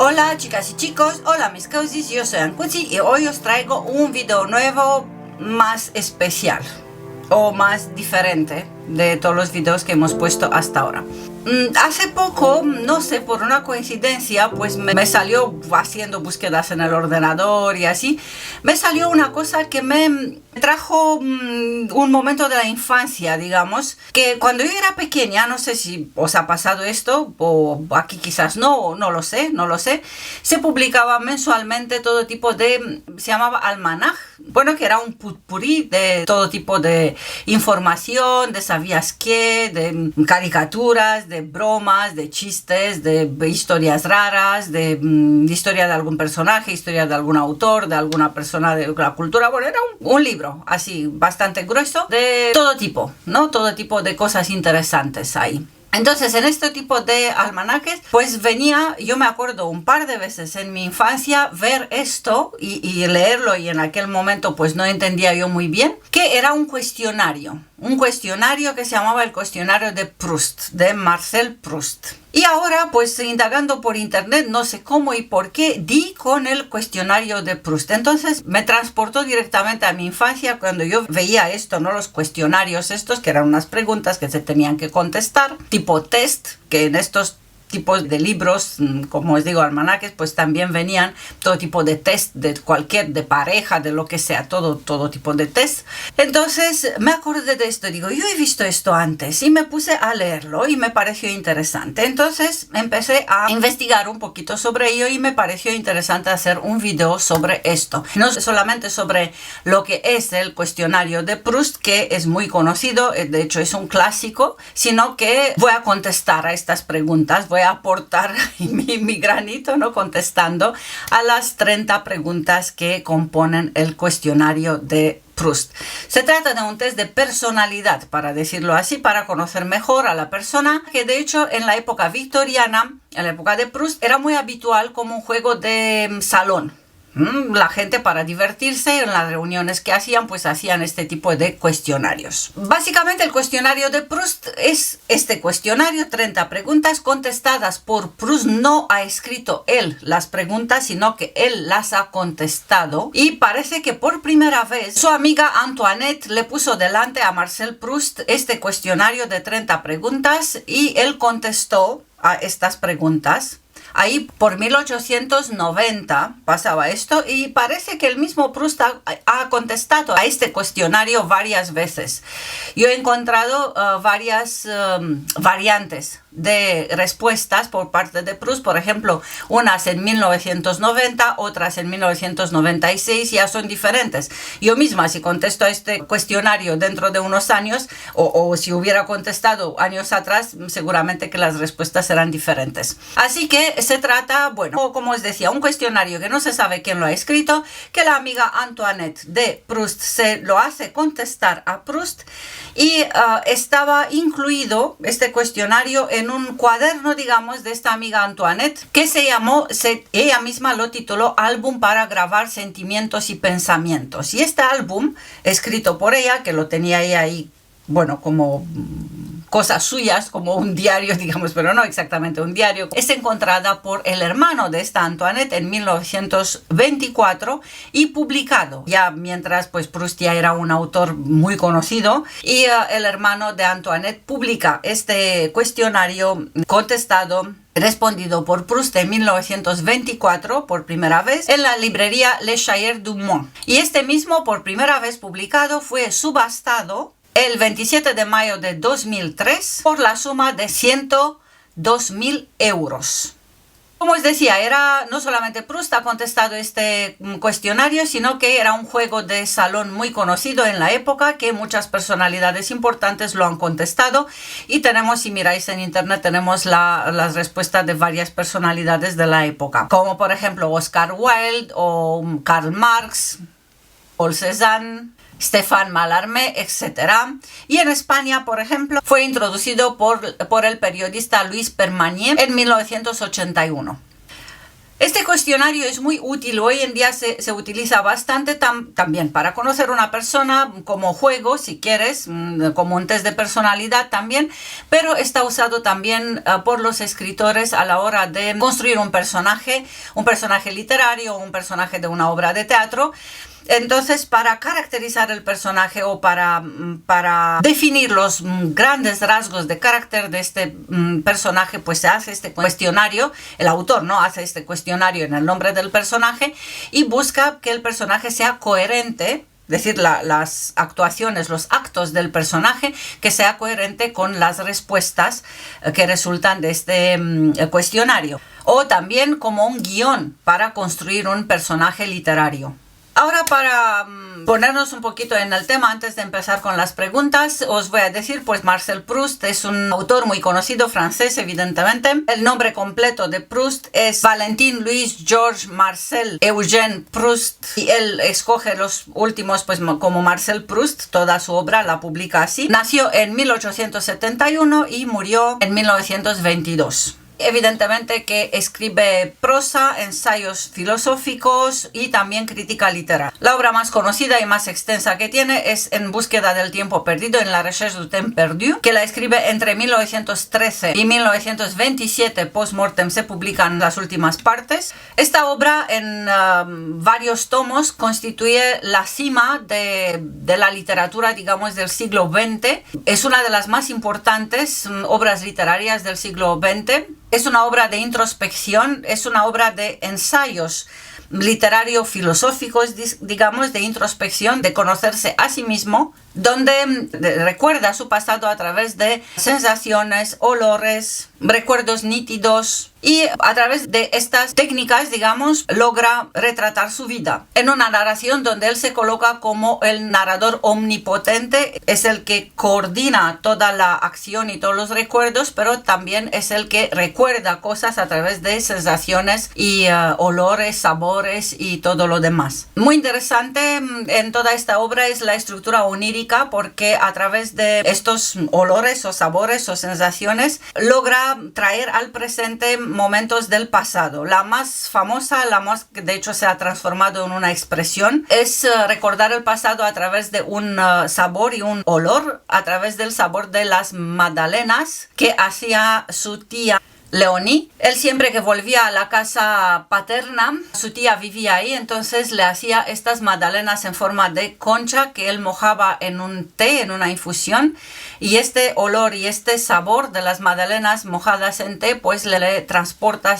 Hola chicas y chicos, hola mis cozies, yo soy Ancuchi y hoy os traigo un video nuevo más especial o más diferente de todos los videos que hemos puesto hasta ahora. Hace poco, no sé, por una coincidencia, pues me salió haciendo búsquedas en el ordenador y así, me salió una cosa que me trajo un momento de la infancia, digamos, que cuando yo era pequeña, no sé si os ha pasado esto, o aquí quizás no lo sé, se publicaba mensualmente todo tipo de, se llamaba almanaj, bueno, que era un potpourri de todo tipo de información, de sabías qué, de caricaturas, de bromas, de chistes, de historias raras, de historia de algún personaje, historia de algún autor, de alguna persona de la cultura. Bueno, era un libro así bastante grueso de todo tipo, ¿no? Todo tipo de cosas interesantes ahí. Entonces, en este tipo de almanaques, pues venía, yo me acuerdo un par de veces en mi infancia ver esto y leerlo, y en aquel momento pues no entendía yo muy bien, que era un cuestionario que se llamaba el cuestionario de Proust, de Marcel Proust. Y ahora, pues indagando por internet, no sé cómo y por qué, di con el cuestionario de Proust. Entonces me transportó directamente a mi infancia cuando yo veía esto, ¿no? Los cuestionarios estos, que eran unas preguntas que se tenían que contestar, tipo test, que en estos tipos de libros, como os digo, almanaques, pues también venían todo tipo de test, de pareja, de lo que sea, todo tipo de test. Entonces me acordé de esto, digo, yo he visto esto antes, y me puse a leerlo y me pareció interesante. Entonces empecé a investigar un poquito sobre ello y me pareció interesante hacer un video sobre esto. No solamente sobre lo que es el cuestionario de Proust, que es muy conocido, de hecho es un clásico, sino que voy a contestar a estas preguntas, voy a aportar mi granito, ¿no? Contestando a las 30 preguntas que componen el cuestionario de Proust. Se trata de un test de personalidad, para decirlo así, para conocer mejor a la persona, que de hecho en la época victoriana, en la época de Proust, era muy habitual como un juego de salón. La gente, para divertirse en las reuniones que hacían, pues hacían este tipo de cuestionarios. Básicamente el cuestionario de Proust es este cuestionario, 30 preguntas contestadas por Proust. No ha escrito él las preguntas, sino que él las ha contestado, y parece que por primera vez su amiga Antoinette le puso delante a Marcel Proust este cuestionario de 30 preguntas y él contestó a estas preguntas. Ahí por 1890 pasaba esto, y parece que el mismo Proust ha contestado a este cuestionario varias veces. Yo he encontrado varias variantes de respuestas por parte de Proust, por ejemplo, unas en 1990, otras en 1996, ya son diferentes. Yo misma, si contesto a este cuestionario dentro de unos años, o si hubiera contestado años atrás, seguramente que las respuestas serán diferentes. Así que se trata, bueno, como os decía, un cuestionario que no se sabe quién lo ha escrito, que la amiga Antoinette de Proust se lo hace contestar a Proust, y estaba incluido este cuestionario en un cuaderno, digamos, de esta amiga Antoinette, que se llamó, ella misma lo tituló Álbum para grabar sentimientos y pensamientos. Y este álbum, escrito por ella, que lo tenía ella ahí, bueno, como cosas suyas, como un diario, digamos, pero no exactamente un diario, es encontrada por el hermano de esta Antoinette en 1924 y publicado, ya mientras pues Proust ya era un autor muy conocido, y el hermano de Antoinette publica este cuestionario respondido por Proust en 1924 por primera vez en la librería Le Cahiers du Monde. Y este mismo, por primera vez publicado, fue subastado el 27 de mayo de 2003 por la suma de 102.000 euros. Como os decía, no solamente Proust ha contestado este cuestionario, sino que era un juego de salón muy conocido en la época, que muchas personalidades importantes lo han contestado, y tenemos, si miráis en internet, tenemos las respuestas de varias personalidades de la época, como por ejemplo Oscar Wilde o Karl Marx, Paul Cézanne, Stéphane Mallarmé, etc. Y en España, por ejemplo, fue introducido por el periodista Luis Permanyer en 1981. Este cuestionario es muy útil, hoy en día se utiliza bastante también para conocer una persona como juego, si quieres, como un test de personalidad también, pero está usado también por los escritores a la hora de construir un personaje literario o un personaje de una obra de teatro. Entonces, para caracterizar el personaje o para definir los grandes rasgos de carácter de este personaje, pues se hace este cuestionario, el autor, ¿no?, hace este cuestionario en el nombre del personaje y busca que el personaje sea coherente, es decir, las actuaciones, los actos del personaje, que sea coherente con las respuestas que resultan de este cuestionario. O también como un guión para construir un personaje literario. Ahora, para ponernos un poquito en el tema, antes de empezar con las preguntas, os voy a decir, pues Marcel Proust es un autor muy conocido, francés, evidentemente. El nombre completo de Proust es Valentin Louis Georges Marcel Eugène Proust, y él escoge los últimos, pues como Marcel Proust, toda su obra la publica así. Nació en 1871 y murió en 1922. Evidentemente que escribe prosa, ensayos filosóficos y también crítica literaria. La obra más conocida y más extensa que tiene es En búsqueda del tiempo perdido, en La recherche du temps perdu, que la escribe entre 1913 y 1927. Post-mortem se publican las últimas partes. Esta obra, en varios tomos, constituye la cima de la literatura, digamos, del siglo XX. Es una de las más importantes obras literarias del siglo XX. Es una obra de introspección, es una obra de ensayos literario-filosóficos, digamos, de introspección, de conocerse a sí mismo, donde recuerda su pasado a través de sensaciones, olores, recuerdos nítidos, y a través de estas técnicas, digamos, logra retratar su vida en una narración donde él se coloca como el narrador omnipotente. Es el que coordina toda la acción y todos los recuerdos, pero también es el que recuerda cosas a través de sensaciones y olores, sabores y todo lo demás. Muy interesante en toda esta obra es la estructura onírica, porque a través de estos olores o sabores o sensaciones logra traer al presente momentos del pasado. La más famosa, la más que de hecho se ha transformado en una expresión, es recordar el pasado a través de un sabor y un olor, a través del sabor de las magdalenas que hacía su tía Leonie. Él siempre que volvía a la casa paterna, su tía vivía ahí, entonces le hacía estas magdalenas en forma de concha que él mojaba en un té, en una infusión, y este olor y este sabor de las magdalenas mojadas en té pues le transporta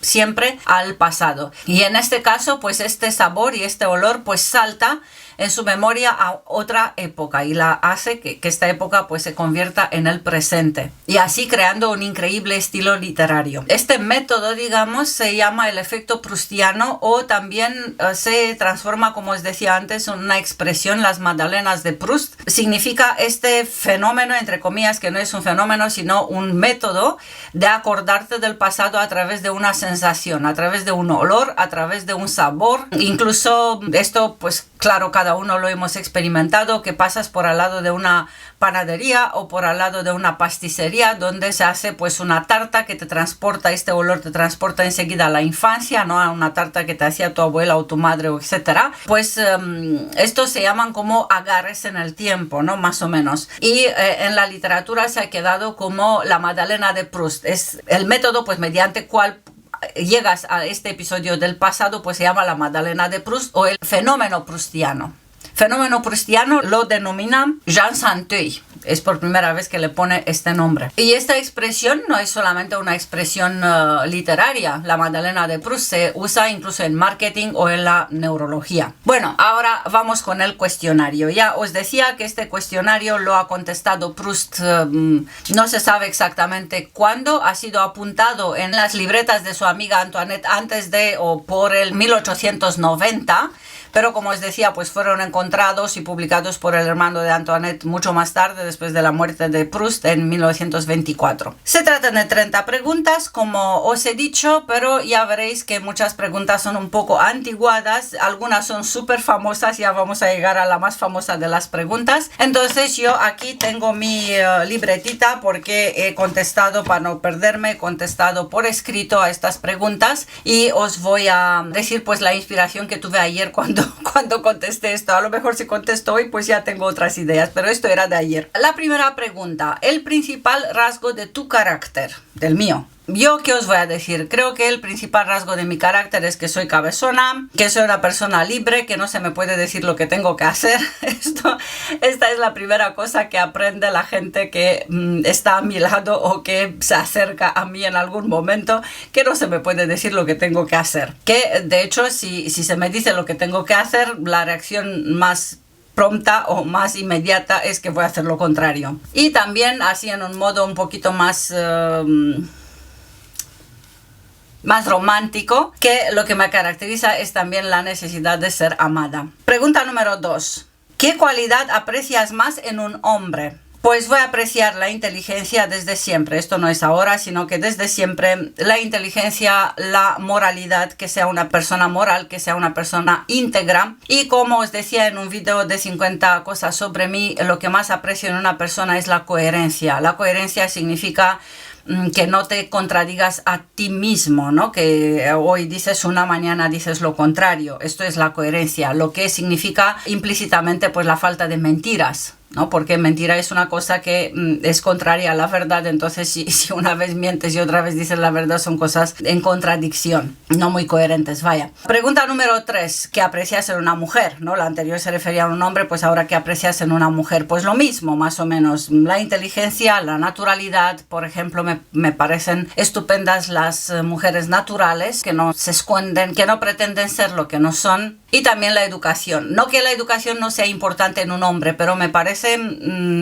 siempre al pasado. Y en este caso pues este sabor y este olor pues salta en su memoria a otra época y la hace que esta época pues se convierta en el presente, y así creando un increíble estilo literario. Este método, digamos, se llama el efecto proustiano, o también se transforma, como os decía antes, en una expresión, las magdalenas de Proust. Significa este fenómeno, entre comillas, que no es un fenómeno sino un método de acordarte del pasado a través de una sensación, a través de un olor, a través de un sabor. Incluso esto pues claro, cada uno lo hemos experimentado, que pasas por al lado de una panadería o por al lado de una pasticcería donde se hace pues una tarta que te transporta, este olor te transporta enseguida a la infancia, ¿no? A una tarta que te hacía tu abuela o tu madre, etcétera. Pues estos se llaman como agarres en el tiempo, ¿no? Más o menos. Y en la literatura se ha quedado como la magdalena de Proust. Es el método pues mediante cual llegas a este episodio del pasado, pues se llama la magdalena de Proust o el fenómeno proustiano. Fenómeno proustiano lo denomina Jean Santeuil. Es por primera vez que le pone este nombre. Y esta expresión no es solamente una expresión literaria. La magdalena de Proust se usa incluso en marketing o en la neurología. Bueno, ahora vamos con el cuestionario. Ya os decía que este cuestionario lo ha contestado Proust, no se sabe exactamente cuándo. Ha sido apuntado en las libretas de su amiga Antoinette antes de o por el 1890. pero como os decía, pues fueron encontrados y publicados por el hermano de Antoinette mucho más tarde, después de la muerte de Proust en 1924. Se tratan de 30 preguntas, como os he dicho, pero ya veréis que muchas preguntas son un poco antiguadas, algunas son súper famosas, ya vamos a llegar a la más famosa de las preguntas. Entonces yo aquí tengo mi libretita porque he contestado, para no perderme, he contestado por escrito a estas preguntas y os voy a decir pues la inspiración que tuve ayer cuando contesté esto. A lo mejor si contesto hoy pues ya tengo otras ideas, pero esto era de ayer. La primera pregunta: el principal rasgo de tu carácter, del mío. Yo, ¿qué os voy a decir? Creo que el principal rasgo de mi carácter es que soy cabezona, que soy una persona libre, que no se me puede decir lo que tengo que hacer. Esta es la primera cosa que aprende la gente que está a mi lado o que se acerca a mí en algún momento, que no se me puede decir lo que tengo que hacer. Que, de hecho, si se me dice lo que tengo que hacer, la reacción más pronta o más inmediata es que voy a hacer lo contrario. Y también así en un modo un poquito más romántico, que lo que me caracteriza es también la necesidad de ser amada. Pregunta número 2. ¿Qué cualidad aprecias más en un hombre? Pues voy a apreciar la inteligencia desde siempre. Esto no es ahora, sino que desde siempre la inteligencia, la moralidad, que sea una persona moral, que sea una persona íntegra. Y como os decía en un video de 50 cosas sobre mí, lo que más aprecio en una persona es la coherencia. La coherencia significa que no te contradigas a ti mismo, ¿no? Que hoy dices una, mañana dices lo contrario. Esto es la coherencia, lo que significa implícitamente pues la falta de mentiras, ¿no? Porque mentira es una cosa que es contraria a la verdad. Entonces si una vez mientes y otra vez dices la verdad, son cosas en contradicción, no muy coherentes, vaya. Pregunta número 3. ¿Qué aprecias en una mujer? ¿No? La anterior se refería a un hombre, pues ahora ¿qué aprecias en una mujer? Pues lo mismo, más o menos. La inteligencia, la naturalidad. Por ejemplo, me parecen estupendas las mujeres naturales, que no se esconden, que no pretenden ser lo que no son. Y también la educación. No que la educación no sea importante en un hombre, pero me parece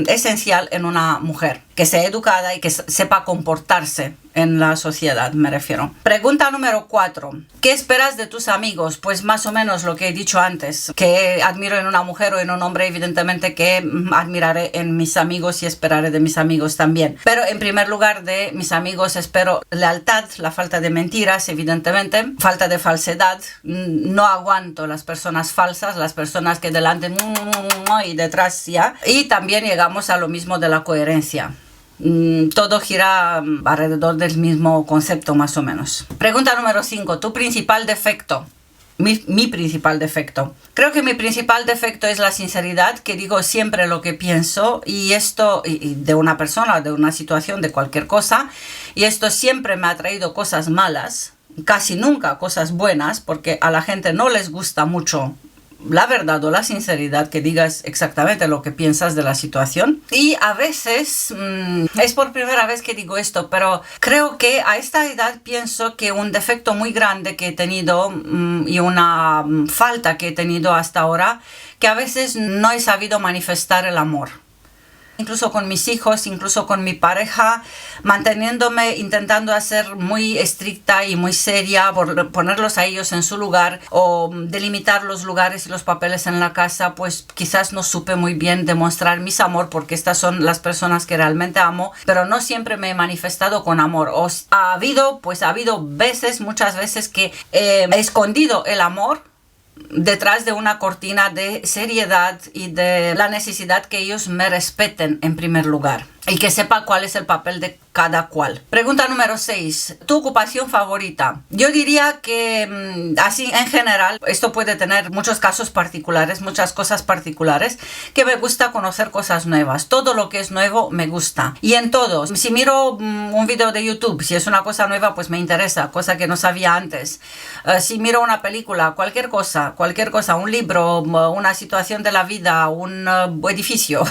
esencial en una mujer, que sea educada y que sepa comportarse en la sociedad, me refiero. Pregunta número 4. ¿Qué esperas de tus amigos? Pues más o menos lo que he dicho antes, que admiro en una mujer o en un hombre, evidentemente que admiraré en mis amigos y esperaré de mis amigos también. Pero en primer lugar, de mis amigos espero lealtad, la falta de mentiras, evidentemente, falta de falsedad. No aguanto las personas falsas, las personas que delante y detrás ya. Y también llegamos a lo mismo de la coherencia. Todo gira alrededor del mismo concepto, más o menos. Pregunta número 5. ¿Tu principal defecto? Mi principal defecto. Creo que mi principal defecto es la sinceridad, que digo siempre lo que pienso, y esto de una persona, de una situación, de cualquier cosa, y esto siempre me ha traído cosas malas, casi nunca cosas buenas, porque a la gente no les gusta mucho la verdad o la sinceridad, que digas exactamente lo que piensas de la situación. Y a veces, es por primera vez que digo esto, pero creo que a esta edad pienso que un defecto muy grande que he tenido y una falta que he tenido hasta ahora, que a veces no he sabido manifestar el amor. Incluso con mis hijos, incluso con mi pareja, manteniéndome, intentando ser muy estricta y muy seria, por ponerlos a ellos en su lugar o delimitar los lugares y los papeles en la casa, pues quizás no supe muy bien demostrar mis amor, porque estas son las personas que realmente amo, pero no siempre me he manifestado con amor. Ha habido veces, muchas veces, que he escondido el amor detrás de una cortina de seriedad y de la necesidad que ellos me respeten en primer lugar y que sepa cuál es el papel de cada cual. Pregunta número 6. ¿Tu ocupación favorita? Yo diría que así en general, esto puede tener muchos casos particulares, muchas cosas particulares, que me gusta conocer cosas nuevas. Todo lo que es nuevo me gusta. Y en todos. Si miro un video de YouTube, si es una cosa nueva, pues me interesa, cosa que no sabía antes. Si miro una película, cualquier cosa, un libro, una situación de la vida, un edificio,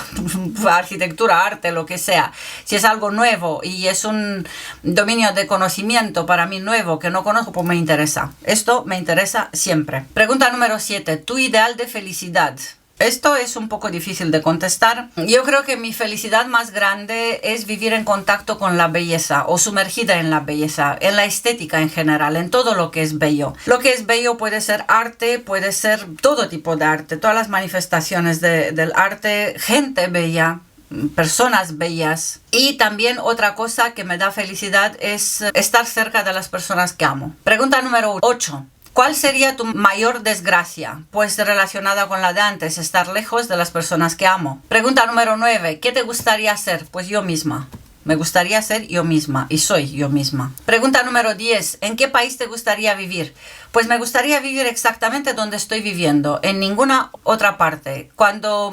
arquitectura, arte, lo que sea. Si es algo nuevo y es un dominio de conocimiento para mí nuevo que no conozco, pues me interesa. Esto me interesa siempre. Pregunta número 7. ¿Tu ideal de felicidad? Esto es un poco difícil de contestar. Yo creo que mi felicidad más grande es vivir en contacto con la belleza o sumergida en la belleza, en la estética en general, en todo lo que es bello. Lo que es bello puede ser arte, puede ser todo tipo de arte, todas las manifestaciones del arte, gente bella, personas bellas. Y también otra cosa que me da felicidad es estar cerca de las personas que amo. Pregunta número 8. ¿Cuál sería tu mayor desgracia? Pues relacionada con la de antes, estar lejos de las personas que amo. Pregunta número 9. ¿Qué te gustaría ser? Pues yo misma. Me gustaría ser yo misma y soy yo misma. Pregunta número 10. ¿En qué país te gustaría vivir? Pues me gustaría vivir exactamente donde estoy viviendo, en ninguna otra parte. Cuando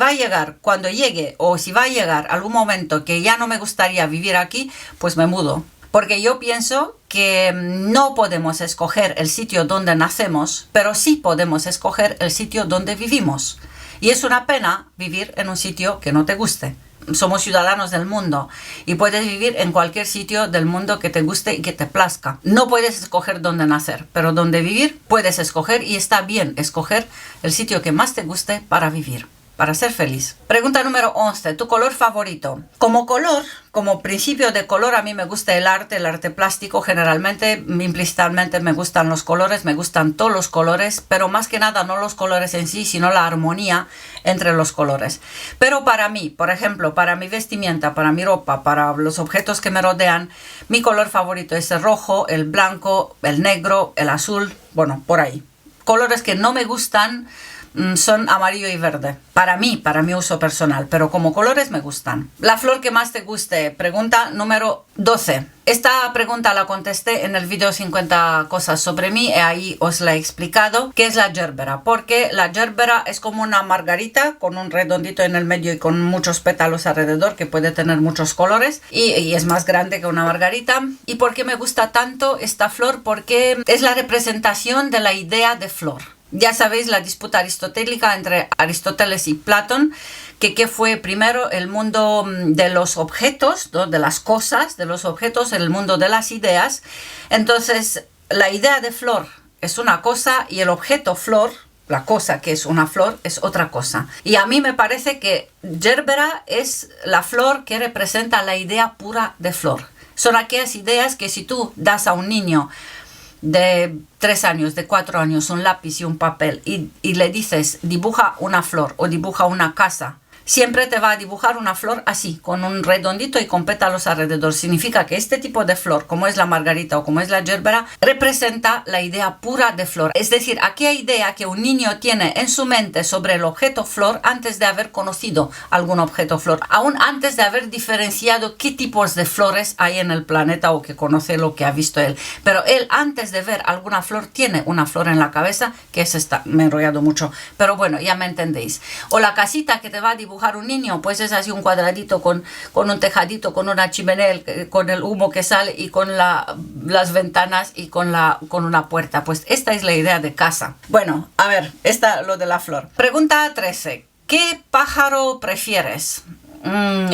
llegue o si va a llegar algún momento que ya no me gustaría vivir aquí, pues me mudo. Porque yo pienso que no podemos escoger el sitio donde nacemos, pero sí podemos escoger el sitio donde vivimos. Y es una pena vivir en un sitio que no te guste. Somos ciudadanos del mundo y puedes vivir en cualquier sitio del mundo que te guste y que te plazca. No puedes escoger dónde nacer, pero dónde vivir puedes escoger y está bien escoger el sitio que más te guste para vivir, para ser feliz. Pregunta número 11. ¿Tu color favorito? Como principio de color, a mí me gusta el arte plástico. Generalmente, implícitamente me gustan los colores, me gustan todos los colores, pero más que nada no los colores en sí, sino la armonía entre los colores. Pero para mí, por ejemplo, para mi vestimenta, para mi ropa, para los objetos que me rodean, mi color favorito es el rojo, el blanco, el negro, el azul, bueno, por ahí. Colores que no me gustan son amarillo y verde. Para mi uso personal, pero como colores me gustan. La flor que más te guste. Pregunta número 12. Esta pregunta la contesté en el video 50 cosas sobre mí y ahí os la he explicado, que es la gerbera. Porque la gerbera es como una margarita con un redondito en el medio y con muchos pétalos alrededor, que puede tener muchos colores y es más grande que una margarita. ¿Y por qué me gusta tanto esta flor? Porque es la representación de la idea de flor. Ya sabéis la disputa aristotélica entre Aristóteles y Platón, que ¿qué fue primero? El mundo de los objetos, ¿no? De las cosas, de los objetos, el mundo de las ideas. Entonces, la idea de flor es una cosa y el objeto flor, la cosa que es una flor, es otra cosa. Y a mí me parece que gerbera es la flor que representa la idea pura de flor. Son aquellas ideas que si tú das a un niño de 3 años, de 4 años, un lápiz y un papel y le dices dibuja una flor o dibuja una casa, siempre te va a dibujar una flor así, con un redondito y con pétalos alrededor. Significa que este tipo de flor, como es la margarita o como es la gerbera, representa la idea pura de flor. Es decir, aquella idea que un niño tiene en su mente sobre el objeto flor antes de haber conocido algún objeto flor, aún antes de haber diferenciado qué tipos de flores hay en el planeta o que conoce lo que ha visto él. Pero él, antes de ver alguna flor, tiene una flor en la cabeza, que es esta. Me he enrollado mucho, pero bueno, ya me entendéis. O la casita que te va a dibujar un niño, pues es así un cuadradito con un tejadito, con una chimenea, con el humo que sale y con las ventanas y con una puerta. Pues esta es la idea de casa. Bueno, a ver, lo de la flor. Pregunta 13. ¿Qué pájaro prefieres?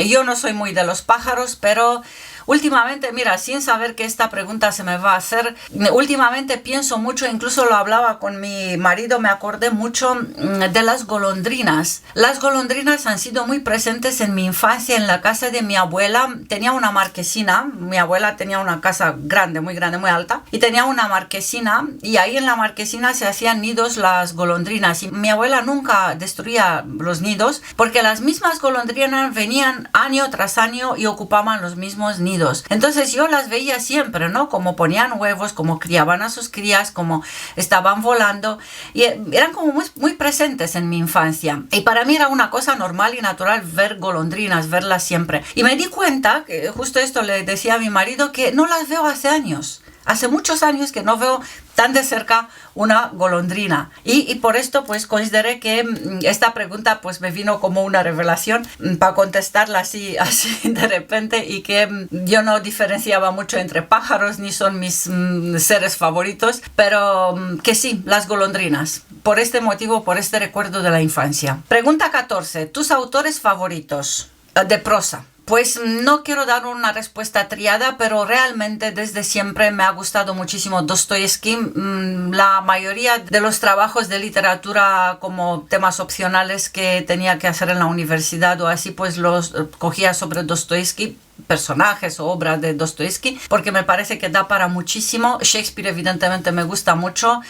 Yo no soy muy de los pájaros, pero últimamente, mira, sin saber que esta pregunta se me va a hacer, últimamente pienso mucho, incluso lo hablaba con mi marido, me acordé mucho de las golondrinas. Las golondrinas han sido muy presentes en mi infancia. En la casa de mi abuela tenía una marquesina. Mi abuela tenía una casa grande, muy alta, y tenía una marquesina, y ahí en la marquesina se hacían nidos las golondrinas, y mi abuela nunca destruía los nidos porque las mismas golondrinas venían año tras año y ocupaban los mismos nidos. Entonces yo las veía siempre, ¿no? Como ponían huevos, como criaban a sus crías, como estaban volando, y eran como muy presentes en mi infancia. Y para mí era una cosa normal y natural ver golondrinas, verlas siempre. Y me di cuenta, que justo esto le decía a mi marido, que no las veo hace años. Hace muchos años que no veo tan de cerca una golondrina, y por esto pues consideré que esta pregunta pues me vino como una revelación para contestarla así de repente, y que yo no diferenciaba mucho entre pájaros ni son mis seres favoritos, pero que sí, las golondrinas, por este motivo, por este recuerdo de la infancia. Pregunta 14. ¿Tus autores favoritos de prosa? Pues no quiero dar una respuesta triada, pero realmente desde siempre me ha gustado muchísimo Dostoyevsky. La mayoría de los trabajos de literatura como temas opcionales que tenía que hacer en la universidad o así, pues los cogía sobre Dostoyevsky, personajes o obras de Dostoyevsky, porque me parece que da para muchísimo. Shakespeare evidentemente me gusta mucho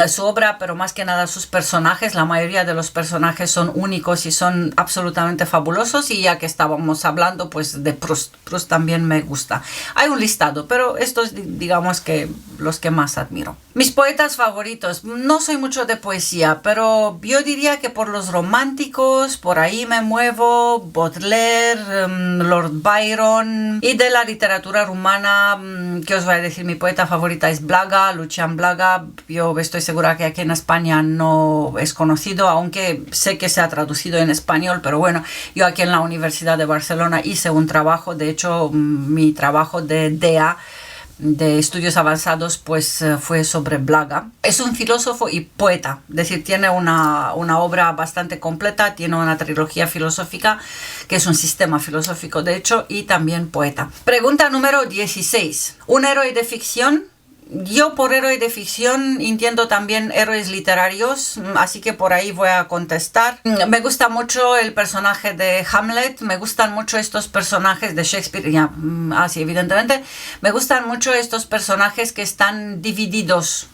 su obra, pero más que nada sus personajes. La mayoría de los personajes son únicos y son absolutamente fabulosos, y ya que estábamos hablando pues de Proust, Proust también me gusta. Hay un listado, pero estos digamos que los que más admiro. Mis poetas favoritos, no soy mucho de poesía, pero yo diría que por los románticos, por ahí me muevo. Baudelaire, Lord Byron, y de la literatura rumana, ¿qué os voy a decir? Mi poeta favorita es Blaga, Lucian Blaga. Yo estoy segura que aquí en España no es conocido, aunque sé que se ha traducido en español, pero bueno, yo aquí en la Universidad de Barcelona hice un trabajo, de hecho mi trabajo de DEA, de estudios avanzados, pues fue sobre Blaga. Es un filósofo y poeta, es decir, tiene una obra bastante completa, tiene una trilogía filosófica, que es un sistema filosófico de hecho, y también poeta. Pregunta número 16. ¿Un héroe de ficción? Yo por héroe de ficción entiendo también héroes literarios, así que por ahí voy a contestar. Me gusta mucho el personaje de Hamlet, me gustan mucho estos personajes de Shakespeare, ya, así evidentemente. Me gustan mucho estos personajes que están divididos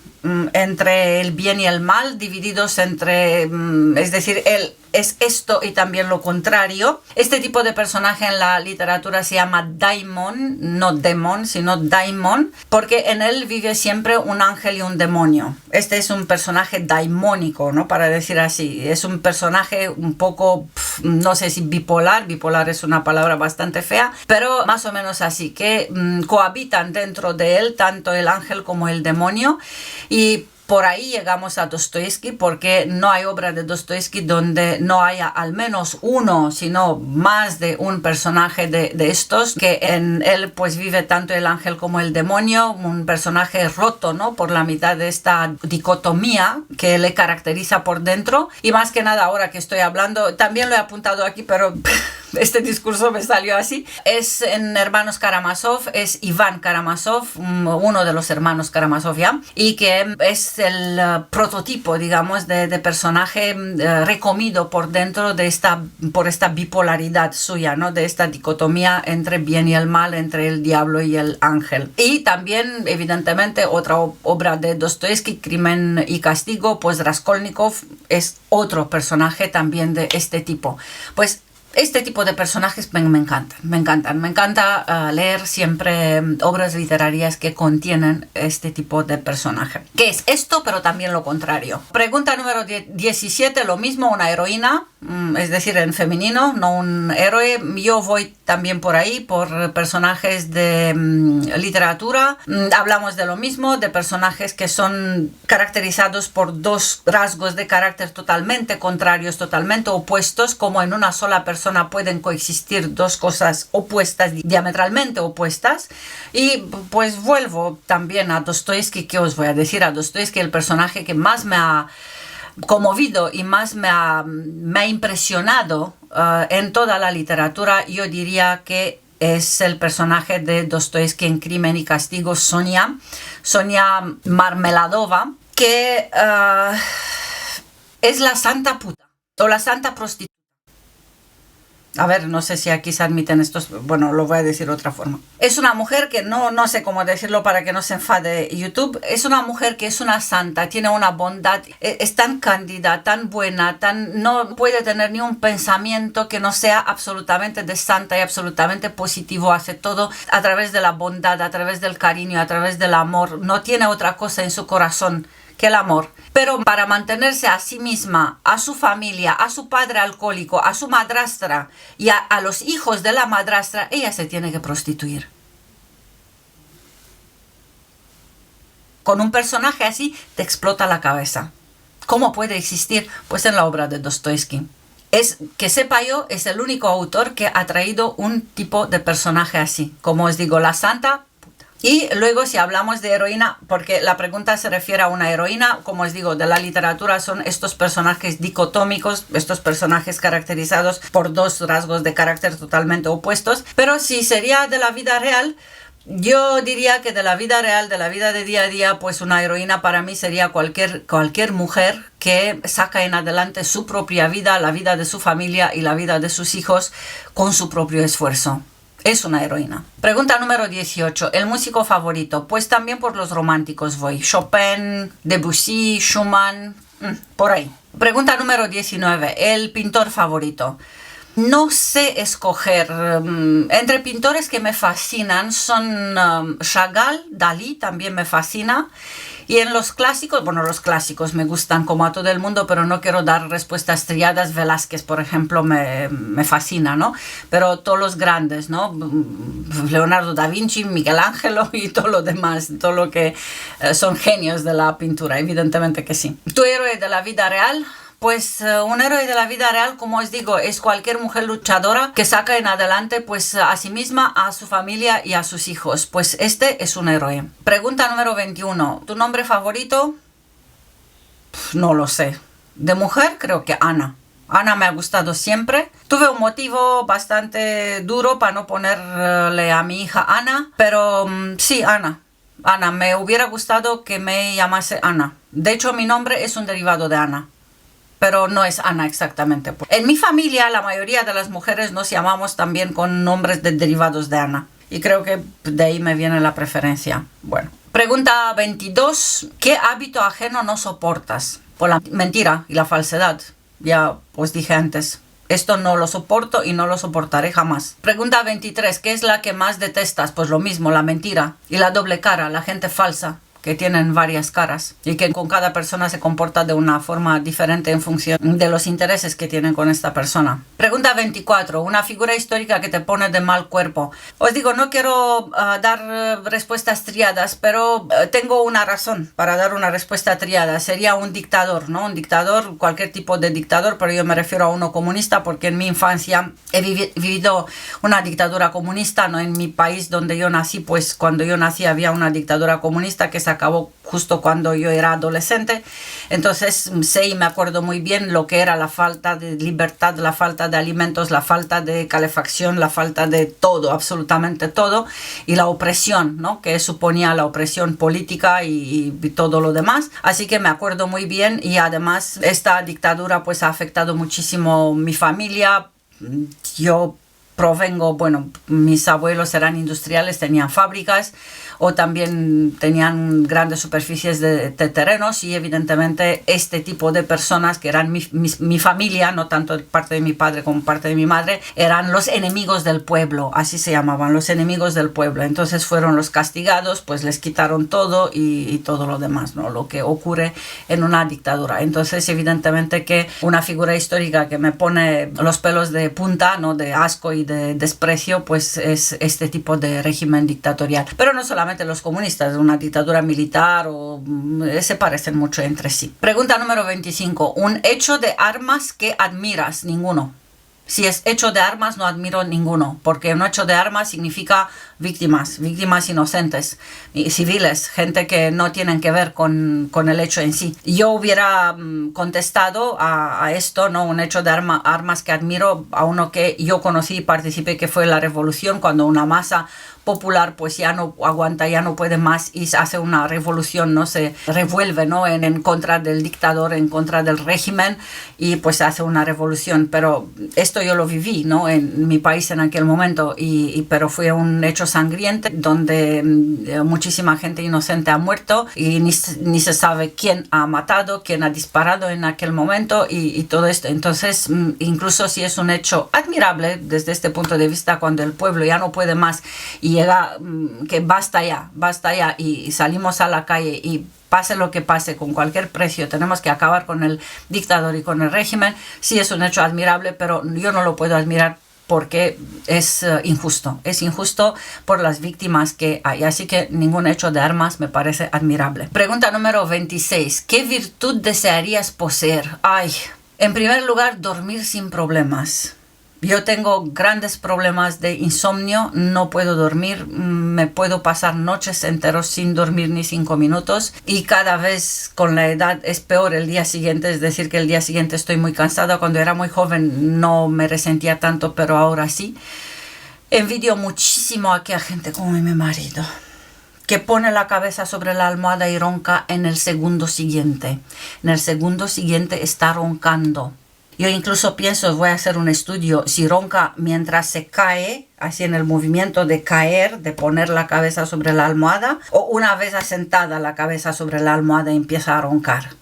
entre el bien y el mal, divididos entre, es decir, él es esto y también lo contrario. Este tipo de personaje en la literatura se llama daimon, no demon, sino daimon, porque en él vive siempre un ángel y un demonio. Este es un personaje daimónico, ¿no? Para decir así. Es un personaje un poco, no sé si bipolar es una palabra bastante fea, pero más o menos así, que cohabitan dentro de él tanto el ángel como el demonio. Y por ahí llegamos a Dostoyevsky, porque no hay obra de Dostoyevsky donde no haya al menos uno, sino más de un personaje de estos, que en él pues vive tanto el ángel como el demonio, un personaje roto, ¿no? Por la mitad de esta dicotomía que le caracteriza por dentro. Y más que nada, ahora que estoy hablando, también lo he apuntado aquí, pero este discurso me salió así. Es en Hermanos Karamazov, es Iván Karamazov, uno de los hermanos Karamazov ya, y que es el prototipo, digamos, de personaje recomido por dentro por esta bipolaridad suya, ¿no? De esta dicotomía entre bien y el mal, entre el diablo y el ángel. Y también, evidentemente, otra obra de Dostoyevsky, Crimen y Castigo, pues Raskolnikov es otro personaje también de este tipo. Pues este tipo de personajes me encantan. Me encanta leer siempre obras literarias que contienen este tipo de personaje. ¿Qué es esto? Pero también lo contrario. Pregunta número 17, lo mismo, una heroína, es decir, en femenino, no un héroe. Yo voy también por ahí, por personajes de literatura. Hablamos de lo mismo, de personajes que son caracterizados por dos rasgos de carácter totalmente contrarios, totalmente opuestos, como en una sola persona pueden coexistir dos cosas opuestas, diametralmente opuestas. Y pues vuelvo también a Dostoyevsky. ¿Qué os voy a decir? A Dostoyevsky, el personaje que más me ha conmovido y más me ha impresionado en toda la literatura, yo diría que es el personaje de Dostoyevsky en Crimen y Castigo, Sonia Marmeladova, que es la santa puta o la santa prostituta. A ver, no sé si aquí se admiten estos, bueno, lo voy a decir de otra forma. Es una mujer que no sé cómo decirlo para que no se enfade YouTube. Es una mujer que es una santa, tiene una bondad, es tan cándida, tan buena, no puede tener ni un pensamiento que no sea absolutamente de santa y absolutamente positivo. Hace todo a través de la bondad, a través del cariño, a través del amor. No tiene otra cosa en su corazón que el amor. Pero para mantenerse a sí misma, a su familia, a su padre alcohólico, a su madrastra y a los hijos de la madrastra, ella se tiene que prostituir. Con un personaje así te explota la cabeza. ¿Cómo puede existir? Pues en la obra de Dostoyevsky. Es, que sepa yo, es el único autor que ha traído un tipo de personaje así. Como os digo, la santa. Y luego si hablamos de heroína, porque la pregunta se refiere a una heroína, como os digo, de la literatura son estos personajes dicotómicos, estos personajes caracterizados por dos rasgos de carácter totalmente opuestos. Pero si sería de la vida real, yo diría que de la vida real, de la vida de día a día, pues una heroína para mí sería cualquier mujer que saca en adelante su propia vida, la vida de su familia y la vida de sus hijos con su propio esfuerzo. Es una heroína. Pregunta número 18. ¿El músico favorito? Pues también por los románticos voy. Chopin, Debussy, Schumann, por ahí. Pregunta número 19. ¿El pintor favorito? No sé escoger. Entre pintores que me fascinan son Chagall, Dalí también me fascina. Y en los clásicos, bueno, los clásicos me gustan como a todo el mundo, pero no quiero dar respuestas trilladas. Velázquez, por ejemplo, me fascina, ¿no? Pero todos los grandes, ¿no? Leonardo da Vinci, Miguel Ángel y todo lo demás, todo lo que son genios de la pintura, evidentemente que sí. ¿Tu héroe de la vida real? Pues un héroe de la vida real, como os digo, es cualquier mujer luchadora que saca en adelante pues a sí misma, a su familia y a sus hijos. Pues este es un héroe. Pregunta número 21. ¿Tu nombre favorito? No lo sé. De mujer creo que Ana. Ana me ha gustado siempre. Tuve un motivo bastante duro para no ponerle a mi hija Ana, pero sí, Ana. Ana, me hubiera gustado que me llamase Ana. De hecho, mi nombre es un derivado de Ana, pero no es Ana exactamente. En mi familia la mayoría de las mujeres nos llamamos también con nombres de derivados de Ana. Y creo que de ahí me viene la preferencia. Bueno. Pregunta 22. ¿Qué hábito ajeno no soportas? Por la mentira y la falsedad. Ya os dije antes. Esto no lo soporto y no lo soportaré jamás. Pregunta 23. ¿Qué es la que más detestas? Pues lo mismo, la mentira y la doble cara, la gente falsa, que tienen varias caras y que con cada persona se comporta de una forma diferente en función de los intereses que tienen con esta persona. Pregunta 24. Una figura histórica que te pone de mal cuerpo. Os digo, no quiero dar respuestas triadas, pero tengo una razón para dar una respuesta triada. Sería un dictador, ¿no? Un dictador, cualquier tipo de dictador, pero yo me refiero a uno comunista porque en mi infancia he vivido una dictadura comunista, ¿no? En mi país donde yo nací, pues cuando yo nací había una dictadura comunista que se acabó justo cuando yo era adolescente. Entonces sé y me acuerdo muy bien lo que era la falta de libertad, la falta de alimentos, la falta de calefacción, la falta de todo, absolutamente todo, y la opresión, ¿no? Que suponía la opresión política y todo lo demás. Así que me acuerdo muy bien, y además esta dictadura pues ha afectado muchísimo mi familia. Yo provengo, bueno, mis abuelos eran industriales, tenían fábricas o también tenían grandes superficies de terrenos, y evidentemente este tipo de personas que eran mi familia, no tanto parte de mi padre como parte de mi madre, eran los enemigos del pueblo, así se llamaban, los enemigos del pueblo. Entonces fueron los castigados, pues les quitaron todo y todo lo demás, ¿no? Lo que ocurre en una dictadura. Entonces evidentemente que una figura histórica que me pone los pelos de punta, ¿no? De asco y de desprecio, pues es este tipo de régimen dictatorial. Pero no solamente los comunistas, una dictadura militar se parecen mucho entre sí. Pregunta número 25. Un hecho de armas que admiras. Ninguno. Si es hecho de armas, no admiro ninguno, porque un hecho de armas significa víctimas inocentes, civiles, gente que no tienen que ver con el hecho en sí. Yo hubiera contestado a esto, ¿no? Un hecho de armas que admiro, a uno que yo conocí y participé, que fue la revolución, cuando una masa popular pues ya no aguanta, ya no puede más y hace una revolución, ¿no? Se revuelve, ¿no? en contra del dictador, en contra del régimen, y pues hace una revolución. Pero esto yo lo viví, ¿no? En mi país en aquel momento, pero fue un hecho sangriento donde muchísima gente inocente ha muerto y ni se sabe quién ha matado, quién ha disparado en aquel momento y todo esto. Entonces incluso si es un hecho admirable desde este punto de vista, cuando el pueblo ya no puede más y llega que basta ya y salimos a la calle y pase lo que pase, con cualquier precio tenemos que acabar con el dictador y con el régimen, sí es un hecho admirable, pero yo no lo puedo admirar porque es injusto por las víctimas que hay, así que ningún hecho de armas me parece admirable. Pregunta número 26. ¿Qué virtud desearías poseer? En primer lugar, dormir sin problemas. Yo tengo grandes problemas de insomnio, no puedo dormir, me puedo pasar noches enteras sin dormir ni 5 minutos y cada vez con la edad es peor el día siguiente, es decir que el día siguiente estoy muy cansada. Cuando era muy joven no me resentía tanto, pero ahora sí. Envidio muchísimo a aquella gente como mi marido, que pone la cabeza sobre la almohada y ronca en el segundo siguiente. En el segundo siguiente está roncando. Yo incluso pienso, voy a hacer un estudio, si ronca mientras se cae, así en el movimiento de caer, de poner la cabeza sobre la almohada, o una vez asentada la cabeza sobre la almohada empieza a roncar.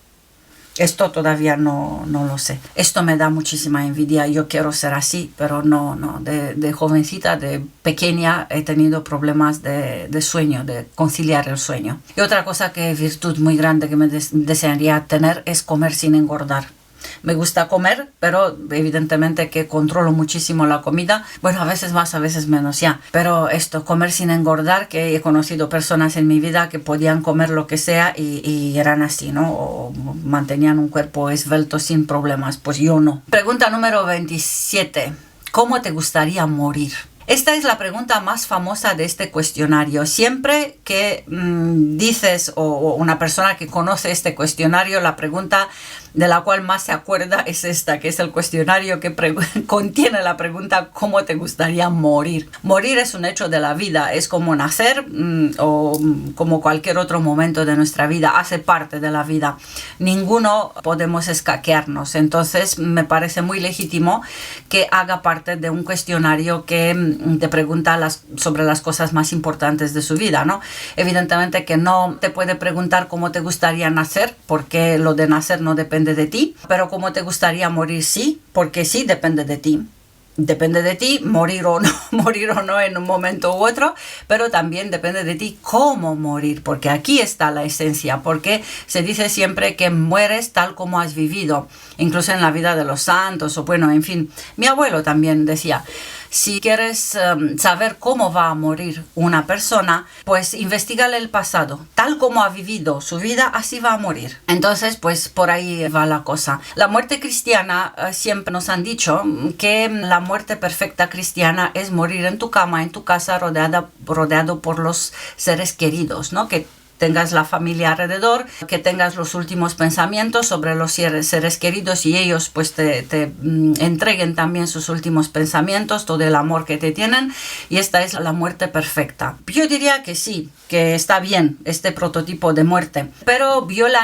Esto todavía no lo sé. Esto me da muchísima envidia. Yo quiero ser así, pero no. De jovencita, de pequeña, he tenido problemas de sueño, de conciliar el sueño. Y otra cosa que virtud muy grande que me desearía tener es comer sin engordar. Me gusta comer, pero evidentemente que controlo muchísimo la comida. Bueno, a veces más, a veces menos, ya. Pero esto, comer sin engordar, que he conocido personas en mi vida que podían comer lo que sea y eran así, ¿no? O mantenían un cuerpo esbelto sin problemas. Pues yo no. Pregunta número 27. ¿Cómo te gustaría morir? Esta es la pregunta más famosa de este cuestionario. Siempre que dices o una persona que conoce este cuestionario, la pregunta de la cual más se acuerda es esta, que es el cuestionario que contiene la pregunta ¿cómo te gustaría morir? Morir es un hecho de la vida, es como nacer o como cualquier otro momento de nuestra vida, hace parte de la vida. Ninguno podemos escaquearnos, entonces me parece muy legítimo que haga parte de un cuestionario que te pregunta sobre las cosas más importantes de su vida, ¿no? Evidentemente que no te puede preguntar cómo te gustaría nacer, porque lo de nacer no depende de ti, pero cómo te gustaría morir, sí, porque sí depende de ti. Depende de ti morir o no en un momento u otro, pero también depende de ti cómo morir, porque aquí está la esencia, porque se dice siempre que mueres tal como has vivido, incluso en la vida de los santos, o bueno, en fin, mi abuelo también decía, si quieres saber cómo va a morir una persona, pues investígale el pasado. Tal como ha vivido su vida, así va a morir. Entonces, pues por ahí va la cosa. La muerte cristiana, siempre nos han dicho que la muerte perfecta cristiana es morir en tu cama, en tu casa, rodeado por los seres queridos, ¿no? Que tengas la familia alrededor, que tengas los últimos pensamientos sobre los seres queridos y ellos pues te entreguen también sus últimos pensamientos, todo el amor que te tienen, y esta es la muerte perfecta. Yo diría que sí, que está bien este prototipo de muerte, pero yo le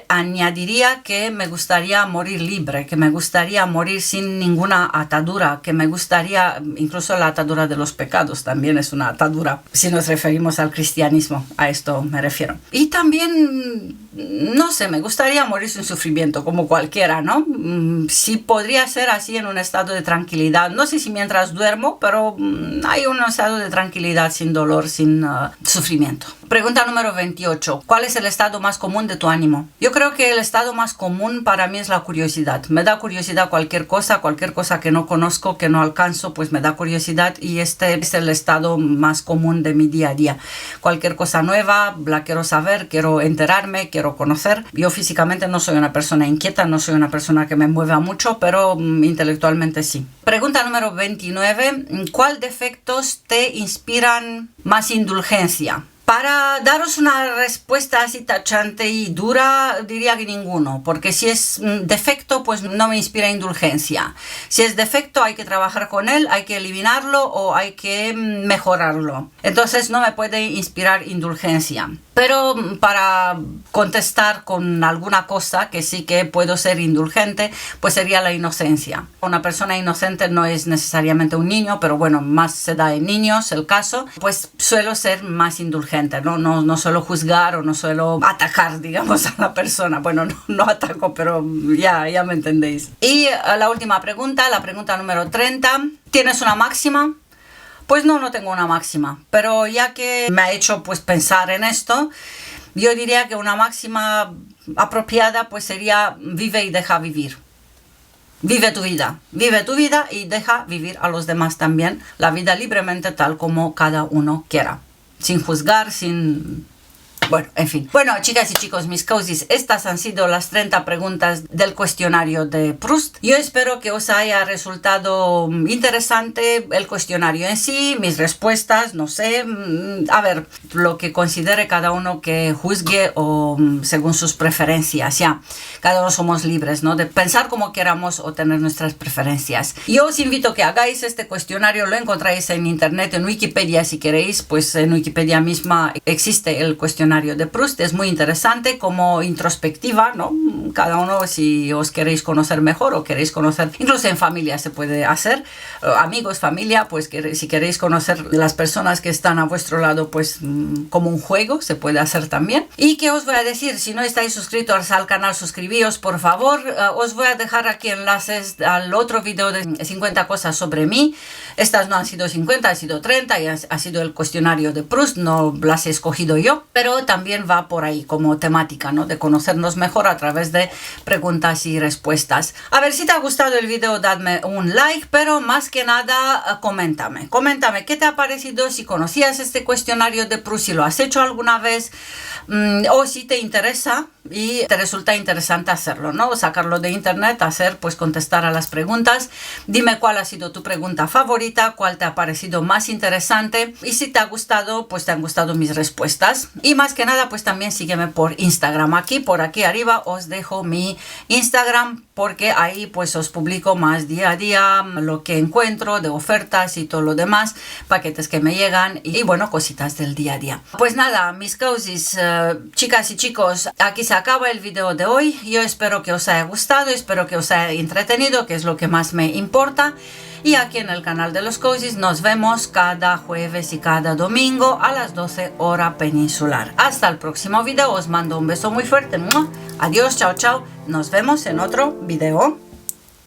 añadiría que me gustaría morir libre, que me gustaría morir sin ninguna atadura, que me gustaría, incluso la atadura de los pecados también es una atadura, si nos referimos al cristianismo, a esto me refiero. Y también, no sé, me gustaría morir sin sufrimiento, como cualquiera, ¿no? Sí podría ser así en un estado de tranquilidad. No sé si mientras duermo, pero hay un estado de tranquilidad sin dolor, sin sufrimiento. Pregunta número 28. ¿Cuál es el estado más común de tu ánimo? Yo creo que el estado más común para mí es la curiosidad. Me da curiosidad cualquier cosa que no conozco, que no alcanzo, pues me da curiosidad y este es el estado más común de mi día a día. Cualquier cosa nueva, la quiero saber, quiero enterarme, quiero conocer. Yo físicamente no soy una persona inquieta, no soy una persona que me mueva mucho, pero intelectualmente sí. Pregunta número 29. ¿Cuál defectos te inspiran más indulgencia? Para daros una respuesta así tachante y dura, diría que ninguno, porque si es defecto, pues no me inspira indulgencia. Si es defecto, hay que trabajar con él, hay que eliminarlo o hay que mejorarlo. Entonces no me puede inspirar indulgencia. Pero para contestar con alguna cosa que sí que puedo ser indulgente, pues sería la inocencia. Una persona inocente no es necesariamente un niño, pero bueno, más se da en niños el caso, pues suelo ser más indulgente, no suelo juzgar o no suelo atacar, digamos, a la persona. Bueno, no ataco, pero ya me entendéis. Y la última pregunta, la pregunta número 30. ¿Tienes una máxima? Pues no tengo una máxima, pero ya que me ha hecho pues pensar en esto, yo diría que una máxima apropiada pues sería vive y deja vivir. Vive tu vida y deja vivir a los demás también la vida libremente tal como cada uno quiera, sin juzgar, sin Bueno, en fin. Bueno, chicas y chicos, mis cozies, estas han sido las 30 preguntas del cuestionario de Proust. Yo espero que os haya resultado interesante el cuestionario en sí, mis respuestas, no sé, a ver, lo que considere cada uno que juzgue o según sus preferencias, ya. Cada uno somos libres, ¿no? De pensar como queramos o tener nuestras preferencias. Yo os invito a que hagáis este cuestionario, lo encontráis en internet, en Wikipedia si queréis, pues en Wikipedia misma existe el cuestionario de Proust, es muy interesante como introspectiva, ¿no? Cada uno, si os queréis conocer mejor o queréis conocer, incluso en familia se puede hacer, amigos, familia, pues si queréis conocer las personas que están a vuestro lado, pues como un juego se puede hacer también. Y que os voy a decir, si no estáis suscritos al canal, suscribíos por favor. Os voy a dejar aquí enlaces al otro video de 50 cosas sobre mí. Estas no han sido 50, han sido 30 y ha sido el cuestionario de Proust, no las he escogido yo, pero también va por ahí como temática, ¿no? De conocernos mejor a través de preguntas y respuestas. A ver, si te ha gustado el video, dadme un like, pero más que nada, coméntame qué te ha parecido, si conocías este cuestionario de Proust, si lo has hecho alguna vez, o si te interesa y te resulta interesante hacerlo, ¿no? Sacarlo de internet, contestar a las preguntas. Dime cuál ha sido tu pregunta favorita, cuál te ha parecido más interesante, y si te ha gustado, pues te han gustado mis respuestas. Y más que nada, pues también sígueme por Instagram. Por aquí arriba os dejo mi Instagram, porque ahí pues os publico más día a día lo que encuentro de ofertas y todo lo demás, paquetes que me llegan y bueno, cositas del día a día. Pues nada, mis cozies, chicas y chicos, aquí se acaba el video de hoy. Yo espero que os haya gustado, espero que os haya entretenido, que es lo que más me importa. Y aquí en el canal de los cozies nos vemos cada jueves y cada domingo a las 12 hora peninsular. Hasta el próximo video, os mando un beso muy fuerte. ¡Mua! Adiós, chao, chao. Nos vemos en otro video.